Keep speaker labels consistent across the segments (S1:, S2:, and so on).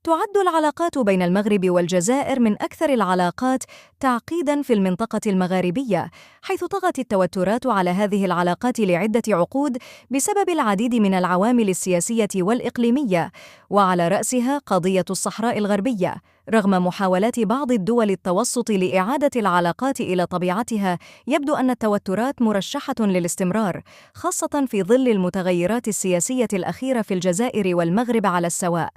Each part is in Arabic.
S1: تعد العلاقات بين المغرب والجزائر من أكثر العلاقات تعقيداً في المنطقة المغاربية، حيث طغت التوترات على هذه العلاقات لعدة عقود بسبب العديد من العوامل السياسية والإقليمية، وعلى رأسها قضية الصحراء الغربية. رغم محاولات بعض الدول التوسط لإعادة العلاقات إلى طبيعتها، يبدو أن التوترات مرشحة للاستمرار، خاصة في ظل المتغيرات السياسية الأخيرة في الجزائر والمغرب على السواء.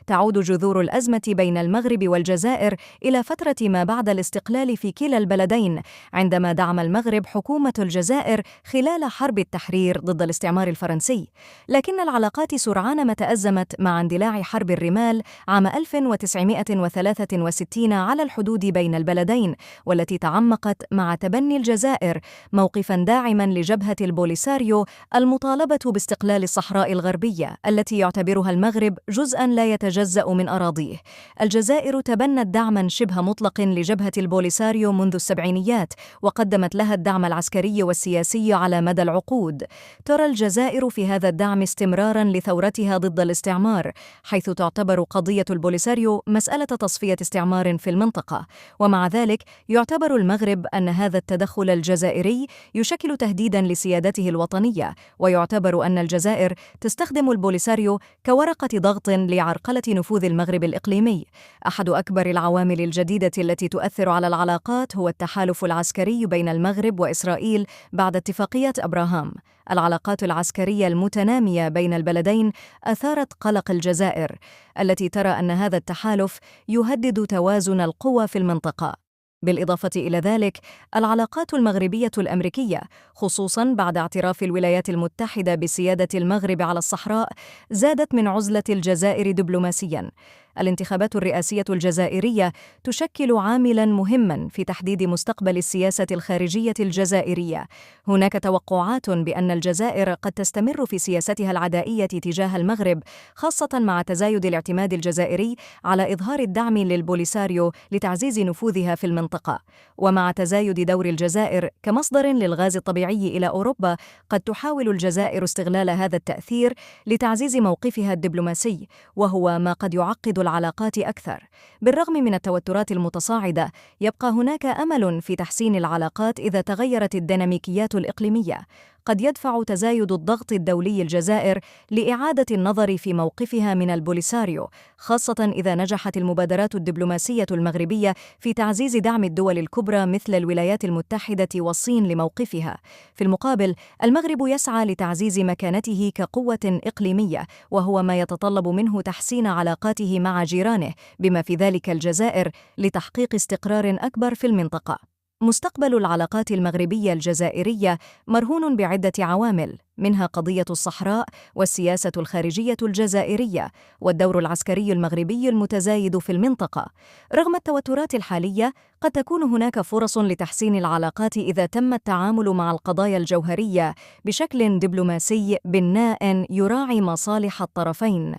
S1: تعود جذور الأزمة بين المغرب والجزائر إلى فترة ما بعد الاستقلال في كلا البلدين، عندما دعم المغرب حكومة الجزائر خلال حرب التحرير ضد الاستعمار الفرنسي. لكن العلاقات سرعان ما تأزمت مع اندلاع حرب الرمال عام 1963 على الحدود بين البلدين، والتي تعمقت مع تبني الجزائر موقفاً داعماً لجبهة البوليساريو المطالبة باستقلال الصحراء الغربية، التي يعتبرها المغرب جزءاً لا يتجزأ من أراضيه. الجزائر تبنت دعماً شبه مطلق لجبهة البوليساريو منذ السبعينيات، وقدمت لها الدعم العسكري والسياسي على مدى العقود. ترى الجزائر في هذا الدعم استمراراً لثورتها ضد الاستعمار، حيث تعتبر قضية البوليساريو مسألة تصفية استعمار في المنطقة. ومع ذلك يعتبر المغرب أن هذا التدخل الجزائري يشكل تهديداً لسيادته الوطنية، ويعتبر أن الجزائر تستخدم البوليساريو كورقة ضغط لعرقلة نفوذ المغرب الإقليمي. أحد أكبر العوامل الجديدة التي تؤثر على العلاقات هو التحالف العسكري بين المغرب وإسرائيل بعد اتفاقية أبراهام. العلاقات العسكرية المتنامية بين البلدين أثارت قلق الجزائر، التي ترى أن هذا التحالف يهدد توازن القوى في المنطقة. بالإضافة إلى ذلك، العلاقات المغربية الأمريكية، خصوصاً بعد اعتراف الولايات المتحدة بسيادة المغرب على الصحراء، زادت من عزلة الجزائر دبلوماسياً. الانتخابات الرئاسية الجزائرية تشكل عاملاً مهماً في تحديد مستقبل السياسة الخارجية الجزائرية. هناك توقعات بأن الجزائر قد تستمر في سياستها العدائية تجاه المغرب، خاصة مع تزايد الاعتماد الجزائري على إظهار الدعم للبوليساريو لتعزيز نفوذها في المنطقة. ومع تزايد دور الجزائر كمصدر للغاز الطبيعي إلى أوروبا، قد تحاول الجزائر استغلال هذا التأثير لتعزيز موقفها الدبلوماسي، وهو ما قد يعقد العلاقات أكثر. بالرغم من التوترات المتصاعدة، يبقى هناك أمل في تحسين العلاقات إذا تغيرت الديناميكيات الإقليمية. قد يدفع تزايد الضغط الدولي الجزائر لإعادة النظر في موقفها من البوليساريو، خاصة إذا نجحت المبادرات الدبلوماسية المغربية في تعزيز دعم الدول الكبرى مثل الولايات المتحدة والصين لموقفها. في المقابل، المغرب يسعى لتعزيز مكانته كقوة إقليمية، وهو ما يتطلب منه تحسين علاقاته مع جيرانه، بما في ذلك الجزائر، لتحقيق استقرار أكبر في المنطقة. مستقبل العلاقات المغربية الجزائرية مرهون بعدة عوامل، منها قضية الصحراء والسياسة الخارجية الجزائرية والدور العسكري المغربي المتزايد في المنطقة. رغم التوترات الحالية، قد تكون هناك فرص لتحسين العلاقات إذا تم التعامل مع القضايا الجوهرية بشكل دبلوماسي بناء يراعي مصالح الطرفين.